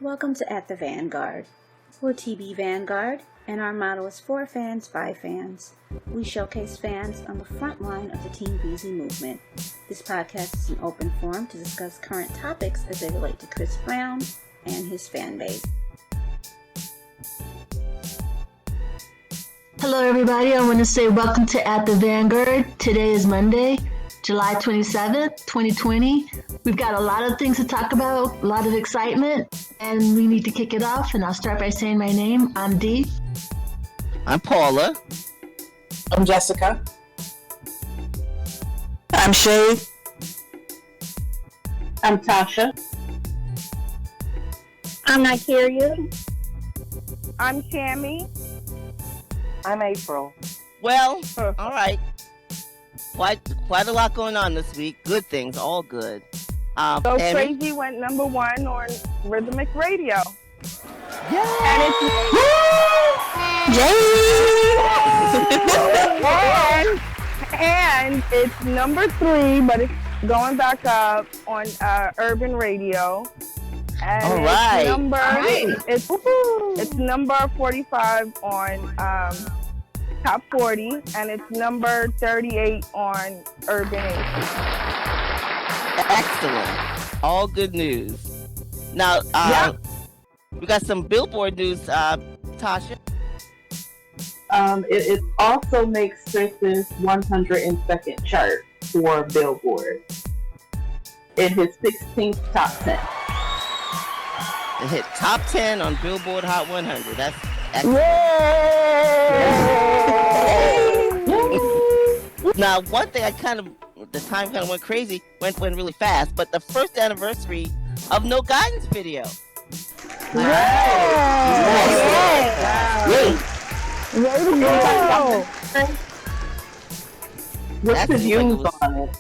Welcome to At the Vanguard. We're TB Vanguard, and our motto is for fans by fans. We showcase fans on the front line of the Team VZ movement. This podcast is an open forum to discuss current topics as they relate to Chris Brown and his fan base. Hello everybody, I want to say welcome to At the Vanguard. Today is Monday, July 27th, 2020. We've got a lot of things to talk about, a lot of excitement, and we need to kick it off. And I'll start by saying my name. I'm Dee. I'm Paula. I'm Jessica. I'm Shay. I'm Tasha. I'm Nigeria. I'm Tammy. I'm April. Well, all right. Quite a lot going on this week. Good things, all good. So Tammy? Crazy went number one on Rhythmic Radio. Yeah. And and it's number 3, but it's going back up on Urban Radio. And All right. It's number 45 on Top 40, and it's number 38 on Urban 80. Excellent. All good news. Now, we got some Billboard news, Tasha. It also makes Chris's 102nd chart for Billboard in his 16th top 10. It hit top 10 on Billboard Hot 100. That's excellent. Now, one thing the time kind of went crazy, went really fast, but the first anniversary of No Guidance video. What's the views on it?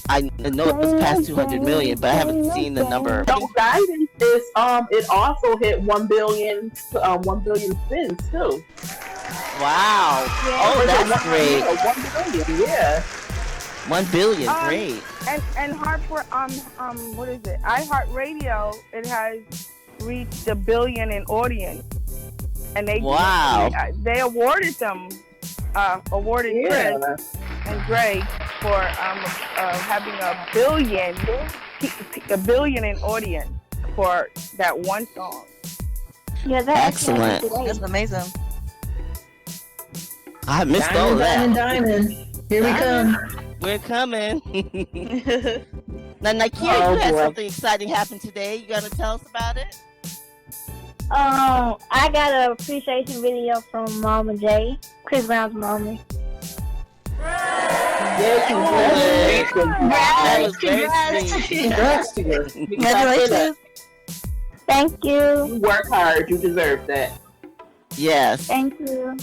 I know it was past 200 million, but I haven't seen the number. No Guidance is it also hit 1 billion spins too. Wow. Oh, that's great. 1 billion, yeah. 1 billion, great. And what is it? iHeartRadio, it has reached 1 billion in audience, and they awarded them, Chris and Drake for having 1 billion in audience for that one song. Yeah, that's excellent. That's amazing. I missed all of that. Diamond. Here we come. We're coming. Now, Nigeria, you had something exciting happen today. You gonna tell us about it? I got an appreciation video from Mama J, Chris Brown's mama. Congrats to you. Congratulations. Thank you. You work hard. You deserve that. Yes. Thank you.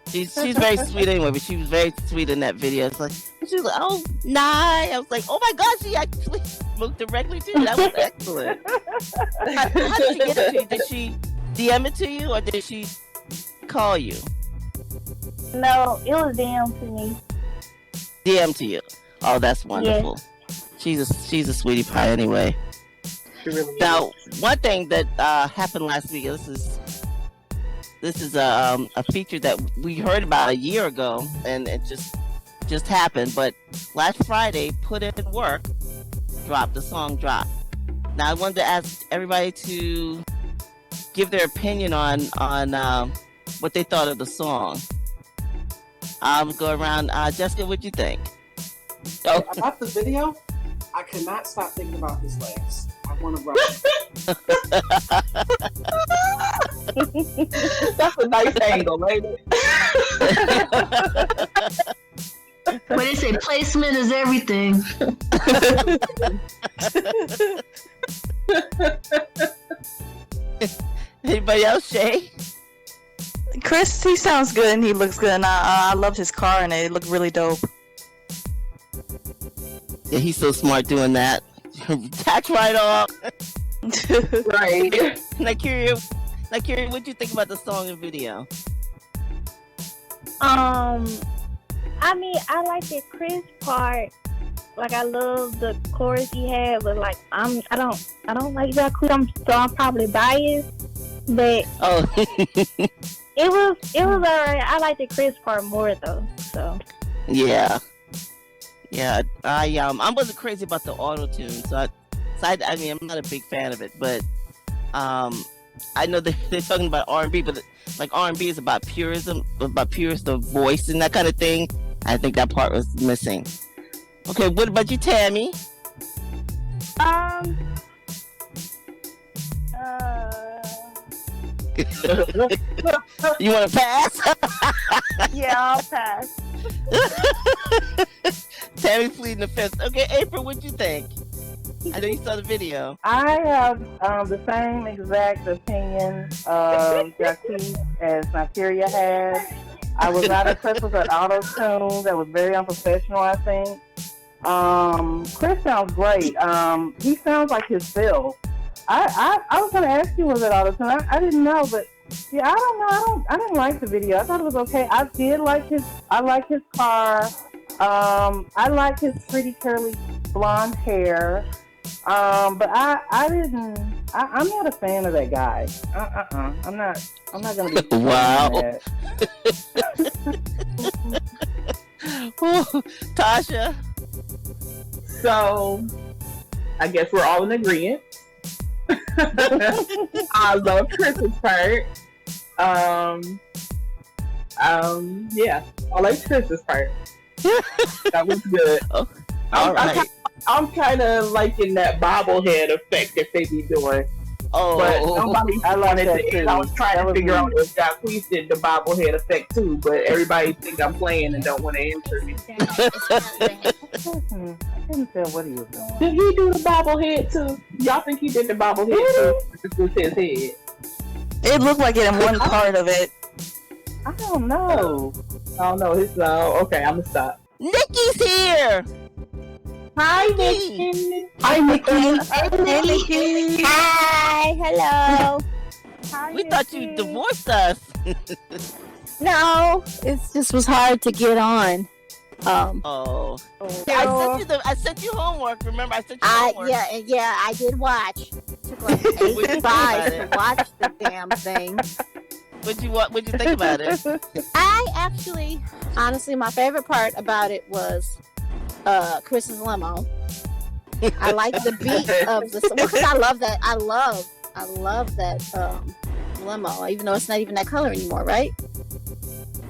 She's very sweet anyway, but she was very sweet in that video. It's like, she was like, oh, nice. I was like, oh my God, she actually spoke directly to you. That was excellent. How did she get it to you? Did she DM it to you, or did she call you? No, it was DM to me. DM to you. Oh, that's wonderful. Yes. She's a sweetie pie anyway. Really now, one thing that happened last week. This is a feature that we heard about a year ago, and it just happened. But last Friday, Put In Work the song dropped. Now I wanted to ask everybody to give their opinion on what they thought of the song. I'll go around. Jessica, what'd you think? About the video, I could not stop thinking about his legs. I want to run. That's a nice angle, lady. What they say, placement is everything. Anybody else, Shay? Chris, he sounds good and he looks good. And I loved his car and it looked really dope. Yeah, he's so smart doing that. Tax write-off. Right. Nigeria, what'd you think about the song and video? I mean, I like the Chris part like I love the chorus he had, but like I don't like Jacquees. I'm probably biased, but Oh, it was alright. I like the Chris part more though. So yeah. I wasn't crazy about the auto tune, so I mean I'm not a big fan of it, but I know they're talking about R&B, but like R&B is about purism, about purist of voice and that kind of thing. I think that part was missing. Okay, what about you, Tammy? You want to pass? Yeah, I'll pass. Tammy pleading the fifth. Okay, April, what'd you think? I know you saw the video. I have the same exact opinion of Jacquees as Nigeria has. I was not impressed with that auto tune. That was very unprofessional, I think. Chris sounds great. He sounds like himself. I was going to ask you, was it auto tune? I didn't know, but yeah, I don't know. I didn't like the video. I thought it was okay. I like his car. I like his pretty curly blonde hair. But I didn't. I'm not a fan of that guy. I'm not gonna be. Wow. Tasha. So, I guess we're all in agreement. I love Chris's part. Yeah, I like Chris's part. That was good. Oh, all right. I'm kind of liking that bobblehead effect that they be doing. Oh, but nobody wanted that to. too. I was trying to figure out if Jacquees did the bobblehead effect too, but everybody think I'm playing and don't want to answer me. I couldn't tell what he was doing. Did he do the bobblehead too? Y'all think he did the bobblehead too? This was his head. It looked like it in one part of it. I don't know. His okay, I'm gonna stop. Nikki's here. Hi, Nikki. Hi, Nikki. Hey, Nikki. Hi, hello. Hi, We thought you Nikki. divorced us. No, it just was hard to get on. Oh. I sent you homework. Remember, I sent you homework. Yeah, I did watch. Took like What'd you 8 think tries about to it? watch the damn thing. What'd you think about it? I actually, honestly, my favorite part about it was Chris's limo. I like the beat of the song because I love that. I love that limo, even though it's not even that color anymore, right?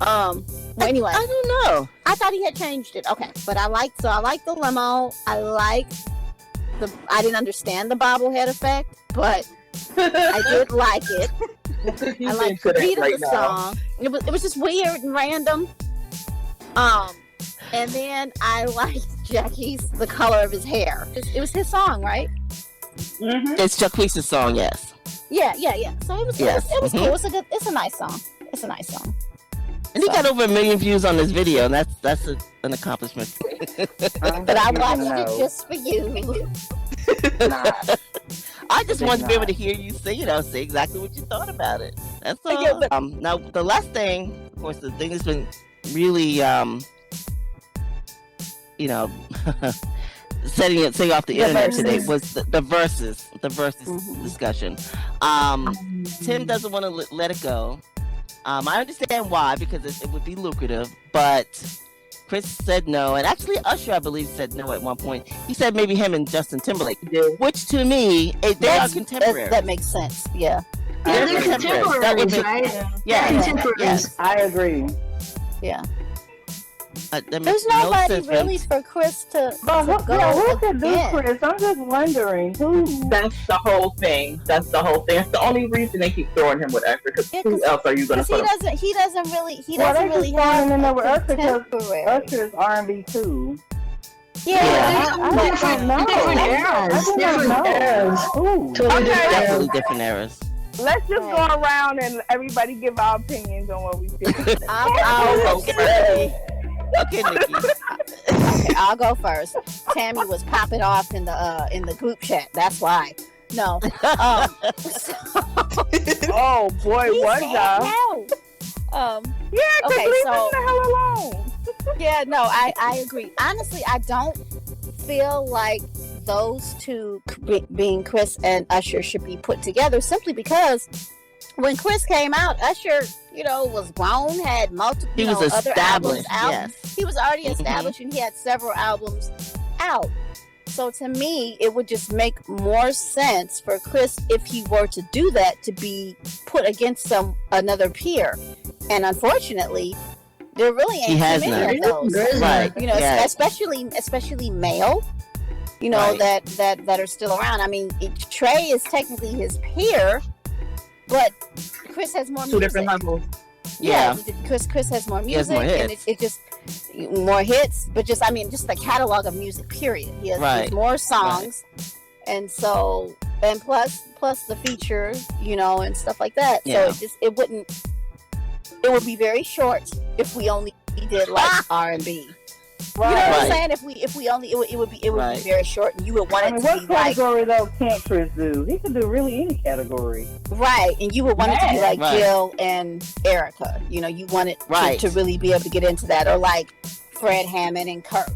Well, anyway, I don't know. I thought he had changed it. Okay, but I like the limo. I didn't understand the bobblehead effect, but I did like it. I like the beat of the song. It was just weird and random. And then I liked Jacquees, the color of his hair. It was his song, right? Mm-hmm. It's Jacquees' song, yes. Yeah. So it was cool. Mm-hmm. It's a nice song. And he got over 1 million views on this video, and that's an accomplishment. But I watched it just for you. I just wanted to be able to hear you say exactly what you thought about it. That's all. Yeah, Now, the last thing, of course, the thing that's been really, setting off the internet today was the versus discussion. Tim doesn't want to let it go. I understand why, because it would be lucrative, but Chris said no, and actually Usher, I believe, said no at one point. He said maybe him and Justin Timberlake, which to me, they are contemporary. That makes sense, yeah. They're contemporaries, right? Yeah. Contemporaries. Yes. I agree. Yeah. That There's makes no nobody sense, really for Chris to But who could do again. Chris? I'm just wondering who. That's the whole thing. That's the only reason they keep throwing him with Usher. Because who else are you going to put him? He doesn't really have have him with Usher because contemporary. Usher is R&B too. Yeah. Different eras. Ooh. Definitely different eras. Let's just go around and everybody give our opinions on what we think. Okay, Nikki. Okay, I'll go first. Tammy was popping off in the group chat. That's why. No. Oh boy, was that? No. Yeah, because okay, leave so- him the hell alone. Yeah, no, I agree. Honestly, I don't feel like those two, being Chris and Usher, should be put together simply because when Chris came out, Usher, was grown, had multiple, he was other albums established. out. Yes. He was already established, and he had several albums out. So to me, it would just make more sense for Chris, if he were to do that, to be put against another peer. And unfortunately, there really ain't too many of those, right? Especially male, right, that are still around. I mean, Trey is technically his peer, but Chris has more music. 2 different levels. Yeah. Chris has more music, and it just more hits. But just the catalog of music. Period. He has more songs, and so plus the feature, and stuff like that. Yeah. So it would be very short if we only did like R&B. Right. You know what I'm saying? If we only, it would be very short, and you would want it to be like. What category though can't Chris do? He can do really any category. Right, and you would want it to be like Jill and Erica. You want it to really be able to get into that, or like Fred Hammond and Kirk.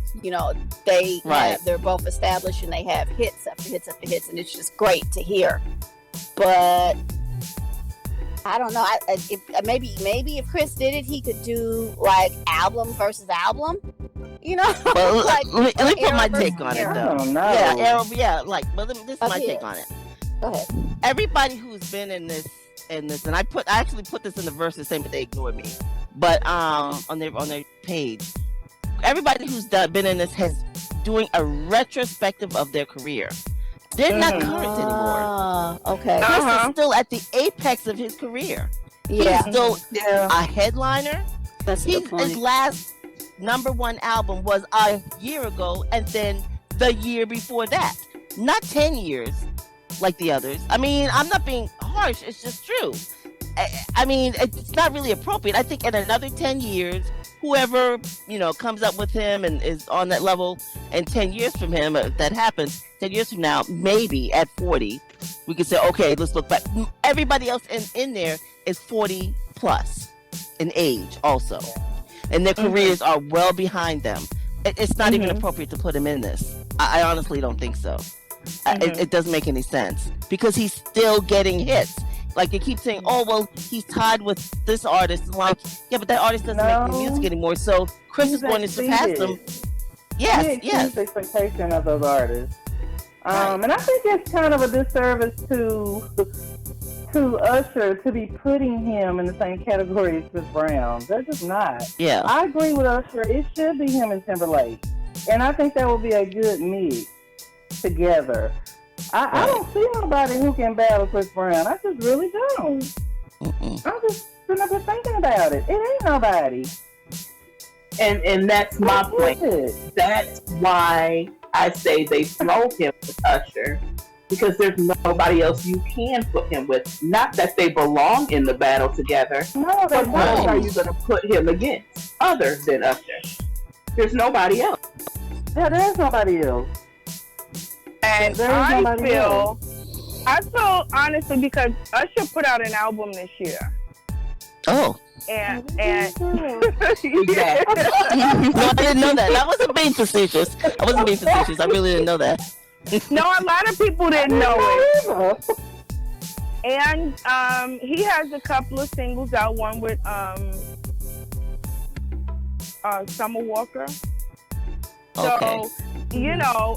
They're both established, and they have hits after hits after hits, and it's just great to hear. But I don't know. Maybe if Chris did it, he could do like album versus album. Well, like, let me put my take on it, though. This is my take on it. Go ahead. Everybody who's been in this, and I actually put this in the verses, saying, but they ignored me. But on their page, everybody who's been in this has doing a retrospective of their career. They're not current anymore. Okay. Chris is still at the apex of his career. Yeah. He's still a headliner. That's the point. His last #1 album was a year ago, and then the year before that. Not 10 years like the others. I mean, I'm not being harsh. It's just true. I mean, it's not really appropriate. I think in another 10 years, whoever, comes up with him and is on that level, and 10 years from him, if that happens, 10 years from now, maybe at 40, we could say, okay, let's look back. Everybody else in there is 40 plus in age also. And their careers are well behind them. It's not even appropriate to put him in this. I honestly don't think so. It doesn't make any sense, because he's still getting hits. Like, they keep saying, oh, well, he's tied with this artist. I'm like, yeah, but that artist doesn't make any music anymore. So Chris is going to surpass them. Yes. The expectation of those artists. And I think it's kind of a disservice to Usher to be putting him in the same category as Chris Brown. They're just not. Yeah. I agree with Usher. It should be him and Timberlake. And I think that would be a good mix together. I don't see nobody who can battle Chris Brown. I just really don't. I'm just sitting up here thinking about it. It ain't nobody. And that's my point. That's why I say they throw him with Usher, because there's nobody else you can put him with. Not that they belong in the battle together, but who are you going to put him against other than Usher? There's nobody else. Yeah, there's nobody else. And I feel honestly, because Usher put out an album this year. Oh. And No, I didn't know that. I wasn't being facetious. I really didn't know that. No, a lot of people didn't know it. And he has a couple of singles out. One with Summer Walker. Okay. So,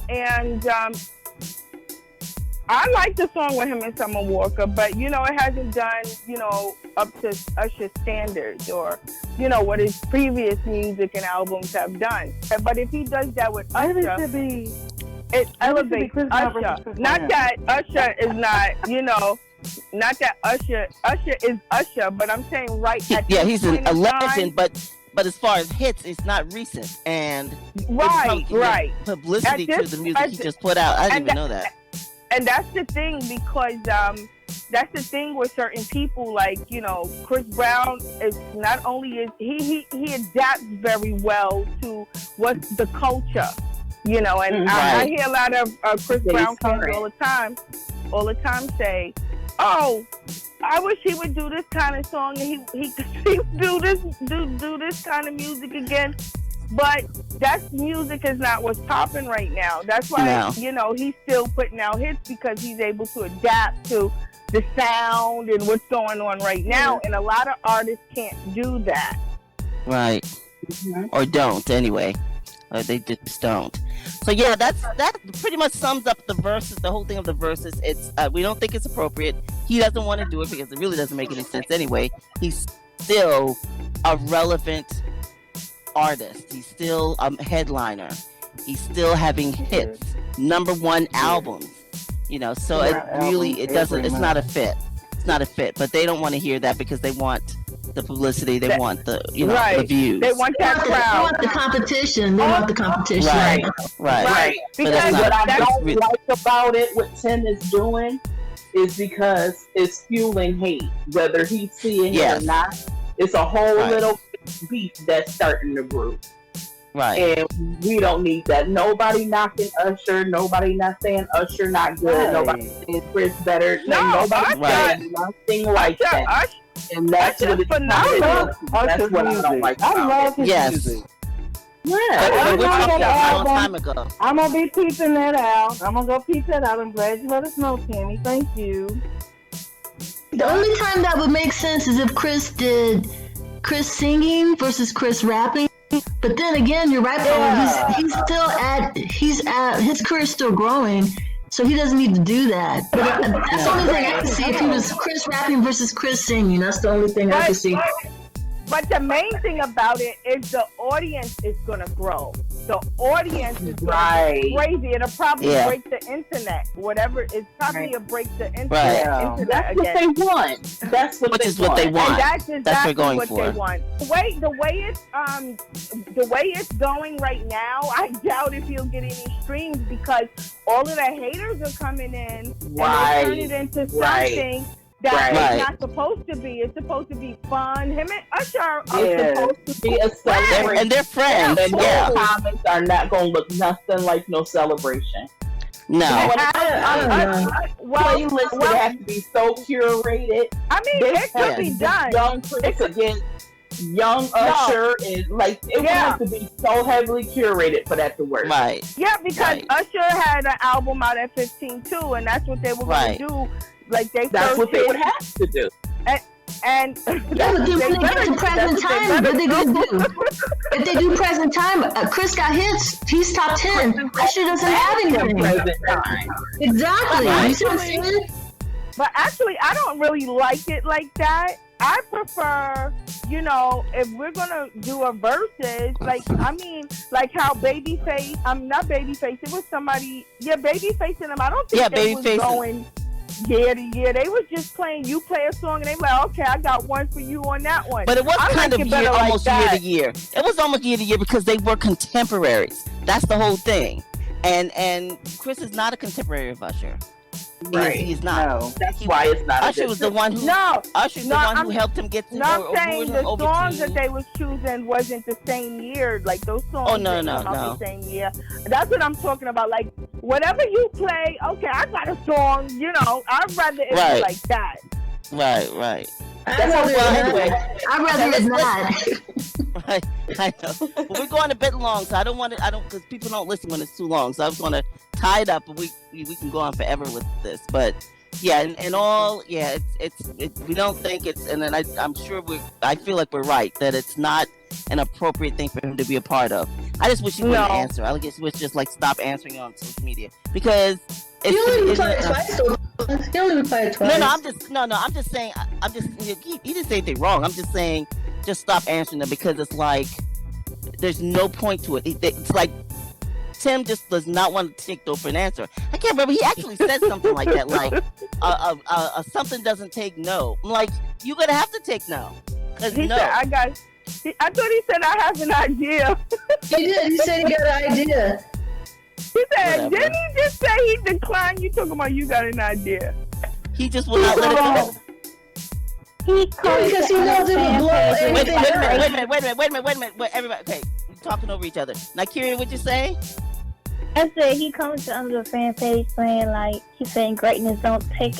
and I like the song with him and Summer Walker, but, it hasn't done, up to Usher's standards, or, what his previous music and albums have done. But if he does that with Usher, it elevates Usher. Not that Usher is not, not that Usher is Usher, but I'm saying he's a legend, but as far as hits, it's not recent, and right publicity to the music he just put out. I didn't even know that. And that's the thing, because that's the thing with certain people, like, Chris Brown is not only is he adapts very well to what's the culture, and I hear a lot of Chris Brown fans all the time say, oh, I wish he would do this kind of song, and he do this kind of music again. But that music is not what's popping right now. That's why, he's still putting out hits because he's able to adapt to the sound and what's going on right now. And a lot of artists can't do that. Right. Mm-hmm. Or don't, anyway. They just don't. So yeah, that pretty much sums up the verses, the whole thing of the verses. It's we don't think it's appropriate. He doesn't want to do it because it really doesn't make any sense anyway. He's still a relevant artist. He's still a headliner. He's still having hits, #1 albums. So it doesn't. It's not a fit. It's not a fit. But they don't want to hear that because they want the publicity. They want the the views. They want that crowd. They want the competition. They want the competition. Right. Because what I don't like about it, what Tim is doing, is because it's fueling hate, whether he's seeing it or not. It's a whole little beef that's starting to brew. Right. And we don't need that. Nobody knocking Usher. Nobody not saying Usher not good. Nobody saying Chris better. Nobody saying nothing like that. And that's what it's phenomenal. That's what I don't like. I love his music. Yeah. We're talking about a long time ago. I'm going to be peeping that out. I'm going to go peep that out. I'm glad you let us know, Tammy. Thank you. The only time that would make sense is if Chris did Chris singing versus Chris rapping. But then again, you're right, Paul. He's still his career's still growing, so he doesn't need to do that. But that's the only thing I can see. If he was Chris rapping versus Chris singing, that's the only thing I can see. But the main thing about it is the audience is going to grow. The audience is crazy. It'll probably break the internet. Whatever, it's probably break the internet. That's what they want. That's what they want. And that's exactly going what for. They want. The way it's going right now, I doubt if he'll get any streams because all of the haters are coming in and they're turning it into something that it's not supposed to be. It's supposed to be fun. Him and Usher are supposed to be a celebration. And they're friends. And their comments are not going to look nothing like no celebration. No. Playlists would have to be so curated. I mean, it could be done. Young Chris against young Usher is like it would have to be so heavily curated for that to work. Right. Yeah, because Usher had an album out at 15 too, and that's what they were going to do. Like that's what they would have to do. And when they get to present time, what are they gonna do? If they do present time, Chris got hits. He's top 10. Usher doesn't have anything. Exactly. You see what I'm saying? But actually, I don't really like it like that. I prefer, if we're gonna do a versus, like how Babyface. I'm not Babyface. It was somebody. Yeah, Babyface and them. I don't think they was going year to year. They was just playing. You play a song, and they were like, okay, I got one for you on that one. But it was kind of almost year to year. It was almost year to year because they were contemporaries. That's the whole thing. And Chris is not a contemporary of Usher. Right. He's not. No, that's why it's not. Usher was the one who. Usher's the one who helped him get to. No, I'm saying the songs that they was choosing wasn't the same year. Like those songs. Oh no. The same year. That's what I'm talking about. Like whatever you play. Okay, I got a song. I'd rather it be like that. Right. I'd rather it's not. Right, I know. But we're going a bit long, so I don't because people don't listen when it's too long. So I just want to tie it up, but we can go on forever with this. But yeah, and all, it's we don't think it's, and then I'm sure I feel like we're right that it's not an appropriate thing for him to be a part of. I just wish he wouldn't answer. I guess wish just stop answering on social media because he only replied twice. He only replied twice. I'm just saying. He didn't say anything wrong. I'm just saying, just stop answering them because it's like there's no point to it. It's like Tim just does not want to take no for an answer. I can't remember. He actually said something like that, like something doesn't take no. I'm like, you're gonna have to take no. He said, I thought he said I have an idea. He did. He said he got an idea. He said, didn't he just say he declined? You talking about you got an idea? He just will not let it go. Because he knows it will blow everything up. Wait a minute. Wait, everybody, okay, we're talking over each other. Now, Kieran, what'd you say? I said he comes to under the fan page saying like he's saying greatness don't take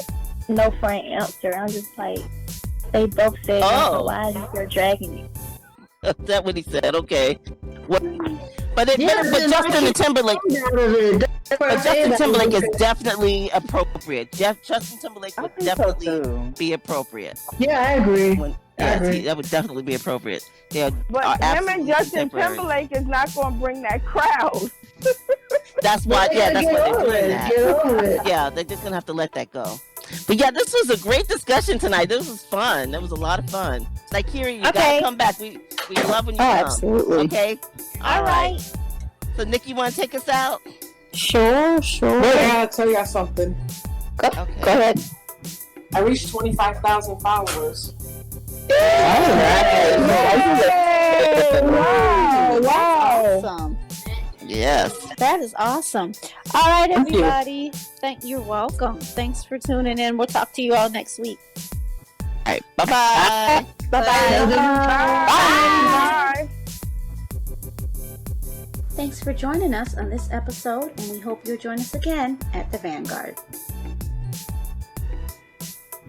no for an answer. I'm just like they both said so why is he dragging you? Is that what he said? Okay. Well, But Justin Timberlake. But Justin Timberlake is definitely appropriate. Justin Timberlake would definitely be appropriate. Yeah, I agree. That would definitely be appropriate. But him and Justin Timberlake is not going to bring that crowd. That's why. That's why they're doing that. Get over it. Yeah, they're just gonna have to let that go. But yeah, this was a great discussion tonight. This was fun. That was a lot of fun. Like, Kira, you gotta come back. We love when you come. Absolutely. Okay. All right. So, Nikki, you want to take us out? Sure. Wait, I gotta tell y'all something. Go ahead. I reached 25,000 followers. Wow. Awesome. Yes. That is awesome. All right, everybody. You're welcome. Thanks for tuning in. We'll talk to you all next week. All right. Bye-bye. Bye. Thanks for joining us on this episode, and we hope you'll join us again at the Vanguard.